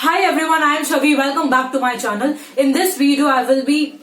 Hi everyone, I am Shavi. Welcome back to my channel. In this video, I will be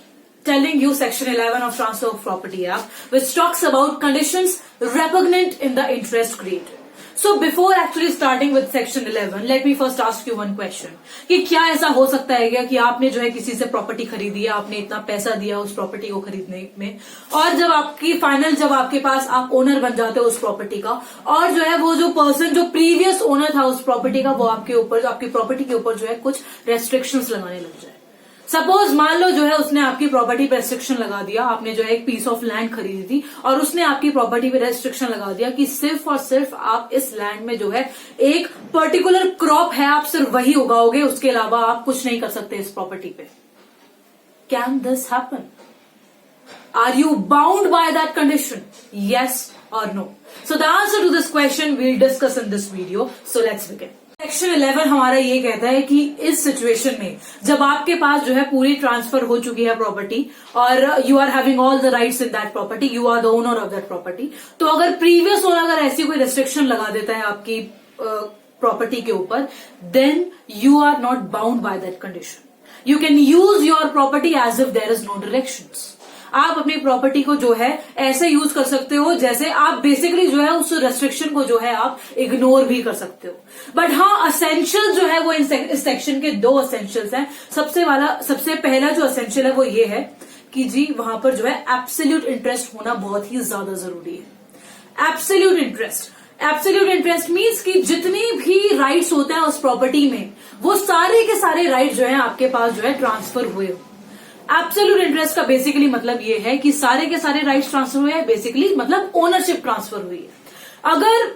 telling you section 11 of Transfer of Property Act, which talks about conditions repugnant in the interest created. So before actually starting with section 11, let me first ask you one question कि क्या ऐसा हो सकता है क्या कि आपने जो है किसी से प्रॉपर्टी खरीदी है, आपने इतना पैसा दिया उस प्रॉपर्टी को खरीदने में, और जब आपके पास आप ओनर बन जाते हो उस प्रॉपर्टी का, और जो है वो जो पर्सन जो प्रीवियस ओनर था उस प्रॉपर्टी का, वो आपकी प्रॉपर्टी के ऊपर जो है कुछ रेस्ट्रिक्शंस लगाने लग जाए। सपोज मान लो जो है उसने आपकी प्रॉपर्टी पे रेस्ट्रिक्शन लगा दिया, आपने जो है एक पीस ऑफ लैंड खरीदी थी और उसने आपकी प्रॉपर्टी पे रेस्ट्रिक्शन लगा दिया कि सिर्फ और सिर्फ आप इस लैंड में जो है एक पर्टिकुलर क्रॉप है, आप सिर्फ वही उगाओगे, उसके अलावा आप कुछ नहीं कर सकते इस प्रॉपर्टी पे। Can this happen? Are you bound by that condition? Yes और no? So the answer to this question we'll discuss in this video. So let's begin. Section 11 हमारा ये कहता है कि इस सिचुएशन में जब आपके पास जो है पूरी ट्रांसफर हो चुकी है प्रॉपर्टी और you are having all the rights in that property, you are the owner of that property, तो अगर प्रीवियस ओनर अगर ऐसी कोई रेस्ट्रिक्शन लगा देता है आपकी प्रॉपर्टी के ऊपर, then you are not bound by that condition. You can use your property as if there is no directions. आप अपनी प्रॉपर्टी को जो है ऐसे यूज कर सकते हो जैसे आप बेसिकली जो है उस रेस्ट्रिक्शन को जो है आप इग्नोर भी कर सकते हो। बट हाँ, असेंशियल जो है वो इस सेक्शन के दो असेंशियल्स हैं। सबसे पहला जो असेंशियल है वो ये है कि जी वहां पर जो है एब्सोल्यूट इंटरेस्ट होना बहुत ही ज्यादा जरूरी है। एब्सोल्यूट इंटरेस्ट मीन्स कि जितनी भी राइट्स होते हैं उस प्रॉपर्टी में, वो सारे के सारे राइट्स जो है आपके पास जो है ट्रांसफर हुए हो। एब्सोल्यूट इंटरेस्ट का बेसिकली मतलब ये है कि सारे के सारे राइट्स ट्रांसफर हुए हैं, बेसिकली मतलब ओनरशिप ट्रांसफर हुई है। अगर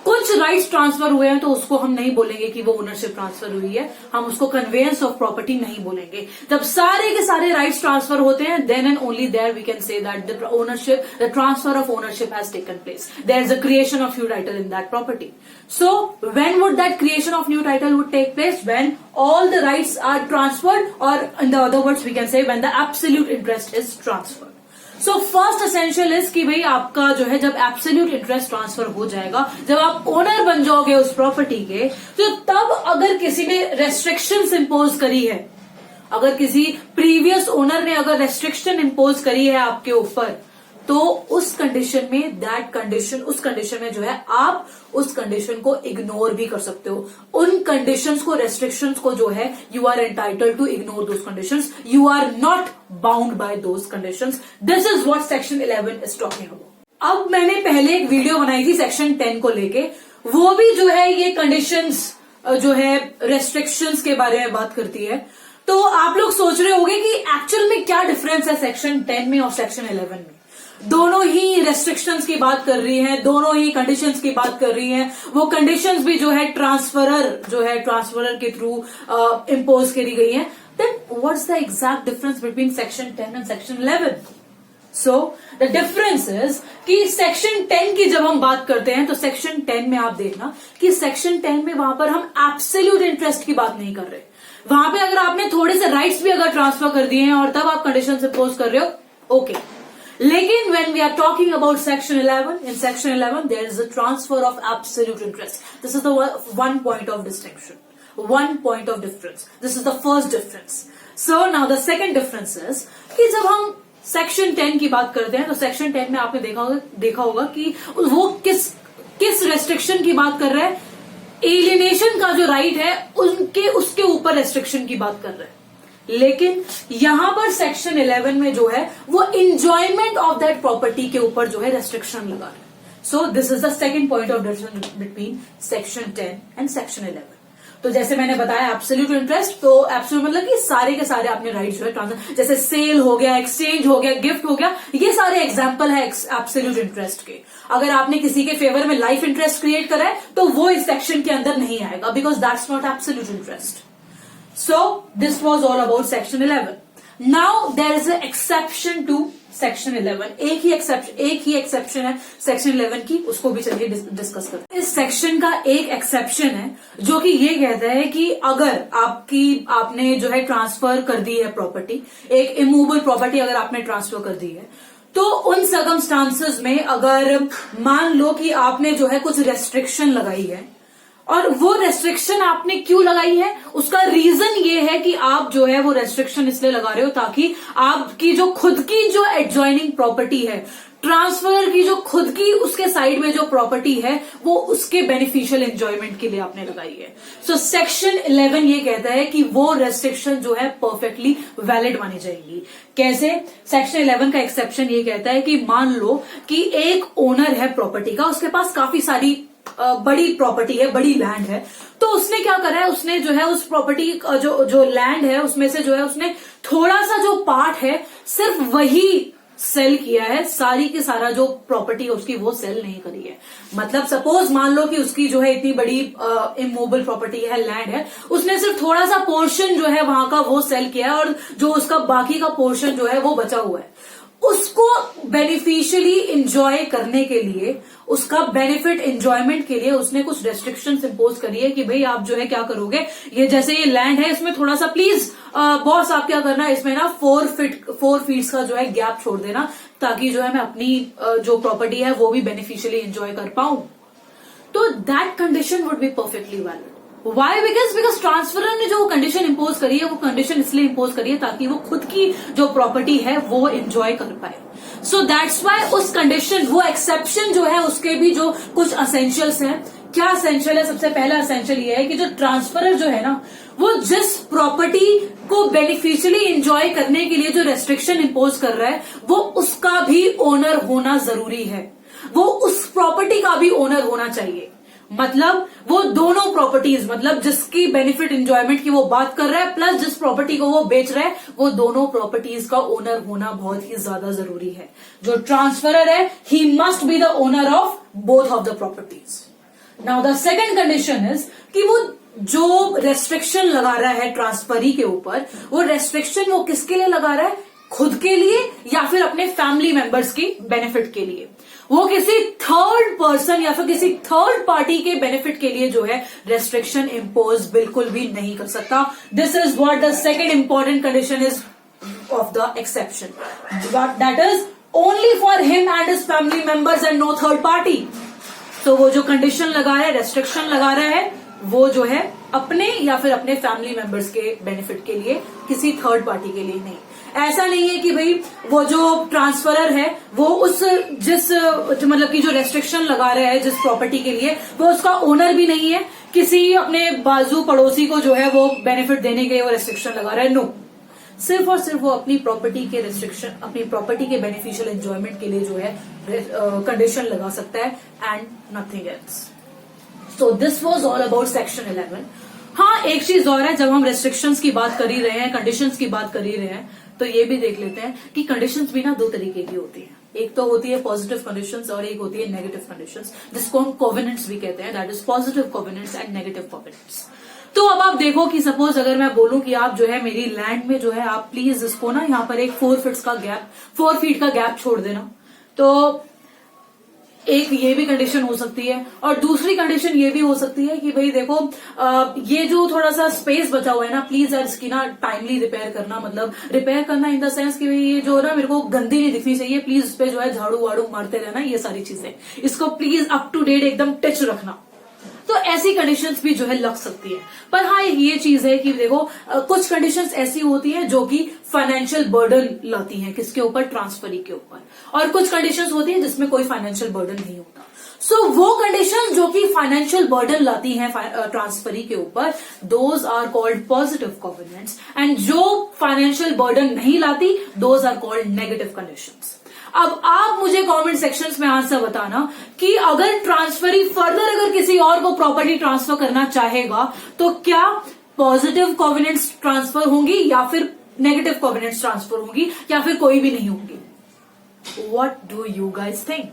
कुछ राइट्स ट्रांसफर हुए हैं तो उसको हम नहीं बोलेंगे कि वो ओनरशिप ट्रांसफर हुई है, हम उसको कन्वेयंस ऑफ प्रॉपर्टी नहीं बोलेंगे। जब सारे के सारे राइट्स ट्रांसफर होते हैं, then and only there we can say that the transfer of ownership has taken place, there is a creation of new title in that property. So when would that creation of new title would take place? When all the rights are transferred, or in the other words we can say when the absolute interest is transferred. So first essential is कि भाई आपका जो है जब absolute interest transfer हो जाएगा, जब आप ओनर बन जाओगे उस प्रॉपर्टी के, तो तब अगर किसी ने restrictions impose करी है, अगर किसी previous ओनर ने अगर restriction impose करी है आपके ऊपर, तो उस कंडीशन में उस कंडीशन में जो है आप उस कंडीशन को इग्नोर भी कर सकते हो। उन कंडीशंस को, रेस्ट्रिक्शंस को जो है you are entitled to ignore those conditions, you are not bound by those conditions. This is what section 11 is talking about. अब मैंने पहले एक वीडियो बनाई थी सेक्शन 10 को लेके, वो भी जो है ये कंडीशंस जो है रेस्ट्रिक्शंस के बारे में बात करती है। तो आप लोग सोच रहे होंगे कि एक्चुअल में क्या डिफरेंस है सेक्शन 10 में और सेक्शन 11 में। दोनों ही रेस्ट्रिक्शंस की बात कर रही हैं, दोनों ही कंडीशंस की बात कर रही हैं। वो कंडीशंस भी जो है ट्रांसफरर के थ्रू इम्पोज करी गई हैं। Then what's the exact difference between section 10 and section 11? So the difference is कि सेक्शन 10 की जब हम बात करते हैं तो सेक्शन 10 में आप देखना कि सेक्शन 10 में वहां पर हम एब्सोल्यूट इंटरेस्ट की बात नहीं कर रहे। वहां पे अगर आपने थोड़े से राइट्स भी अगर ट्रांसफर कर दिए हैं और तब आप कंडीशंस इम्पोज कर रहे हो, ओके। लेकिन when we are talking about section 11, in section 11 there is a transfer of absolute interest. This is the one point of distinction, one point of difference. This is the first difference. So now the second difference is कि जब हम section 10 की बात करते हैं तो section 10 में आपने देखा होगा कि वो किस restriction की बात कर रहा है। एलिनेशन का जो राइट है उसके ऊपर रेस्ट्रिक्शन की बात कर रहे हैं। लेकिन यहां पर सेक्शन 11 में जो है वो इंजॉयमेंट ऑफ दैट प्रॉपर्टी के ऊपर जो है रेस्ट्रिक्शन लगा रहे हैं। So this is the second point of difference between section 10 and section 11। तो जैसे मैंने बताया एब्सोल्यूट इंटरेस्ट, तो एब्सोल्यूट मतलब कि सारे के सारे आपने राइट जो है ट्रांसफर, जैसे सेल हो गया, एक्सचेंज हो गया, गिफ्ट हो गया, ये सारे एग्जाम्पल है एब्सोल्यूट इंटरेस्ट के। अगर आपने किसी के फेवर में लाइफ इंटरेस्ट क्रिएट करा है तो वो इस सेक्शन के अंदर नहीं आएगा, because that's not absolute interest. So this was all about section 11. Now there is an exception to section 11. एक ही exception है section 11 की, उसको भी चलिए डिस्कस करते हैं। इस सेक्शन का एक एक्सेप्शन है जो कि ये कहता है कि अगर आपने जो है ट्रांसफर कर दी है प्रॉपर्टी, एक इमूवेबल प्रॉपर्टी अगर आपने ट्रांसफर कर दी है, तो उन सर्कमस्टांसेस में अगर मान लो कि आपने जो है कुछ रेस्ट्रिक्शन लगाई है और वो रेस्ट्रिक्शन आपने क्यों लगाई है, उसका रीजन ये है कि आप जो है वो रेस्ट्रिक्शन इसलिए लगा रहे हो ताकि आपकी जो खुद की जो एडजॉइनिंग प्रॉपर्टी है, ट्रांसफर की जो खुद की उसके साइड में जो प्रॉपर्टी है, वो उसके बेनिफिशियल एंजॉयमेंट के लिए आपने लगाई है। सो सेक्शन 11 ये कहता है कि वो रेस्ट्रिक्शन जो है परफेक्टली वैलिड मानी जाएगी। कैसे? सेक्शन 11 का एक्सेप्शन ये कहता है कि मान लो कि एक ओनर है प्रॉपर्टी का, उसके पास काफी सारी बड़ी प्रॉपर्टी है, बड़ी लैंड है, तो उसने क्या करा है, उसने जो है उस प्रॉपर्टी जो लैंड है उसमें से जो है उसने थोड़ा सा जो पार्ट है सिर्फ वही सेल किया है, सारी की सारा जो प्रॉपर्टी है उसकी वो सेल नहीं करी है। मतलब सपोज मान लो कि उसकी जो है इतनी बड़ी इमूवेबल प्रॉपर्टी है, लैंड है, उसने सिर्फ थोड़ा सा पोर्शन जो है वहां का वो सेल किया है और जो उसका बाकी का पोर्शन जो है वो बचा हुआ है। उसको बेनिफिशियली इंजॉय करने के लिए, उसका बेनिफिट इंजॉयमेंट के लिए उसने कुछ रेस्ट्रिक्शंस इंपोज करी है कि भाई आप जो है क्या करोगे, ये जैसे ये लैंड है इसमें थोड़ा सा प्लीज बॉस आप क्या करना, इसमें ना 4 फीट का जो है गैप छोड़ देना ताकि जो है मैं अपनी जो प्रॉपर्टी है वो भी बेनिफिशियली इंजॉय कर पाऊं। तो that condition would be perfectly valid. Why? Because transferor ने जो कंडीशन इंपोज करी है वो कंडीशन इसलिए इंपोज करी है ताकि वो खुद की जो प्रॉपर्टी है वो एंजॉय कर पाए। सो दैट्स वाई उस कंडीशन, वो एक्सेप्शन जो है उसके भी जो कुछ असेंशियल्स हैं। क्या असेंशियल है? सबसे पहला असेंशियल ये है कि जो ट्रांसफरर जो है ना, वो जिस प्रॉपर्टी को बेनिफिशियली इंजॉय करने के लिए जो रेस्ट्रिक्शन इंपोज कर रहा है वो उसका भी ओनर होना जरूरी है, वो उस प्रॉपर्टी का भी ओनर होना चाहिए। मतलब वो दोनों प्रॉपर्टीज, मतलब जिसकी बेनिफिट एंजॉयमेंट की वो बात कर रहा है प्लस जिस प्रॉपर्टी को वो बेच रहा है, वो दोनों प्रॉपर्टीज का ओनर होना बहुत ही ज्यादा जरूरी है। जो ट्रांसफरर है, he must be the owner of both of the properties. Now the second condition is कि वो जो रेस्ट्रिक्शन लगा रहा है ट्रांसफरी के ऊपर, वो रेस्ट्रिक्शन वो किसके लिए लगा रहा है, खुद के लिए या फिर अपने फैमिली मेंबर्स की बेनिफिट के लिए। वो किसी थर्ड पर्सन या फिर किसी थर्ड पार्टी के बेनिफिट के लिए जो है रेस्ट्रिक्शन इंपोज बिल्कुल भी नहीं कर सकता। This is what the second important condition is of the exception, that is only for him and his family members and no third party. तो वो जो कंडीशन लगा रहा है, रेस्ट्रिक्शन लगा रहा है, वो जो है अपने या फिर अपने फैमिली मेंबर्स के बेनिफिट के लिए, किसी थर्ड पार्टी के लिए नहीं। ऐसा नहीं है कि भाई वो जो ट्रांसफरर है वो उस मतलब कि जो रेस्ट्रिक्शन लगा रहा है जिस प्रॉपर्टी के लिए, वो उसका ओनर भी नहीं है, किसी अपने बाजू पड़ोसी को जो है वो बेनिफिट देने के लिए वो रेस्ट्रिक्शन लगा रहा है। नो, सिर्फ और सिर्फ वो अपनी प्रॉपर्टी के रेस्ट्रिक्शन, अपनी प्रॉपर्टी के बेनिफिशियल एंजॉयमेंट के लिए जो है कंडीशन लगा सकता है and nothing else. So this was all about section 11। हाँ, एक चीज और है, जब हम रेस्ट्रिक्शंस की बात कर ही रहे हैं, कंडीशंस की बात कर ही रहे हैं, तो ये भी देख लेते हैं कि कंडीशंस भी ना दो तरीके की होती हैं। एक तो होती है पॉजिटिव कंडीशंस और एक होती है नेगेटिव कंडीशंस, जिसको हम कोवेनेंट्स भी कहते हैं, that is positive covenants and negative covenants. तो अब आप देखो कि सपोज अगर मैं बोलूं कि आप जो है मेरी लैंड में जो है आप प्लीज इसको ना यहाँ पर एक 4 फीट का गैप छोड़ देना, तो एक ये भी कंडीशन हो सकती है। और दूसरी कंडीशन ये भी हो सकती है कि भाई देखो ये जो थोड़ा सा स्पेस बचा हुआ है ना, प्लीज यार इसकी ना टाइमली रिपेयर करना, मतलब रिपेयर करना इन द सेंस कि भाई ये जो ना मेरे को गंदी नहीं दिखनी चाहिए, प्लीज इस पे जो है झाड़ू वाड़ू मारते रहना, ये सारी चीजें, इसको प्लीज अप टू डेट एकदम टच रखना। तो ऐसी कंडीशंस भी जो है लग सकती है। पर हाँ, ये चीज है कि देखो कुछ कंडीशंस ऐसी होती हैं जो कि फाइनेंशियल बर्डन लाती हैं, किसके ऊपर, ट्रांसफरी के ऊपर, और कुछ कंडीशंस होती हैं जिसमें कोई फाइनेंशियल बर्डन नहीं होता। सो वो कंडीशन जो कि फाइनेंशियल बर्डन लाती हैं ट्रांसफरी के ऊपर, those are called positive covenants, and जो फाइनेंशियल बर्डन नहीं लाती, those are called negative conditions. अब आप मुझे कमेंट सेक्शंस में आंसर बताना कि अगर ट्रांसफरी फर्दर अगर किसी और को प्रॉपर्टी ट्रांसफर करना चाहेगा तो क्या पॉजिटिव कोवेनेंट्स ट्रांसफर होंगी या फिर नेगेटिव कोवेनेंट्स ट्रांसफर होंगी या फिर कोई भी नहीं होंगी। What do you guys think?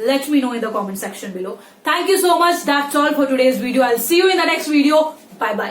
Let me know in the comment section below. Thank you so much. That's all for today's video. I'll see you in the next video. Bye bye.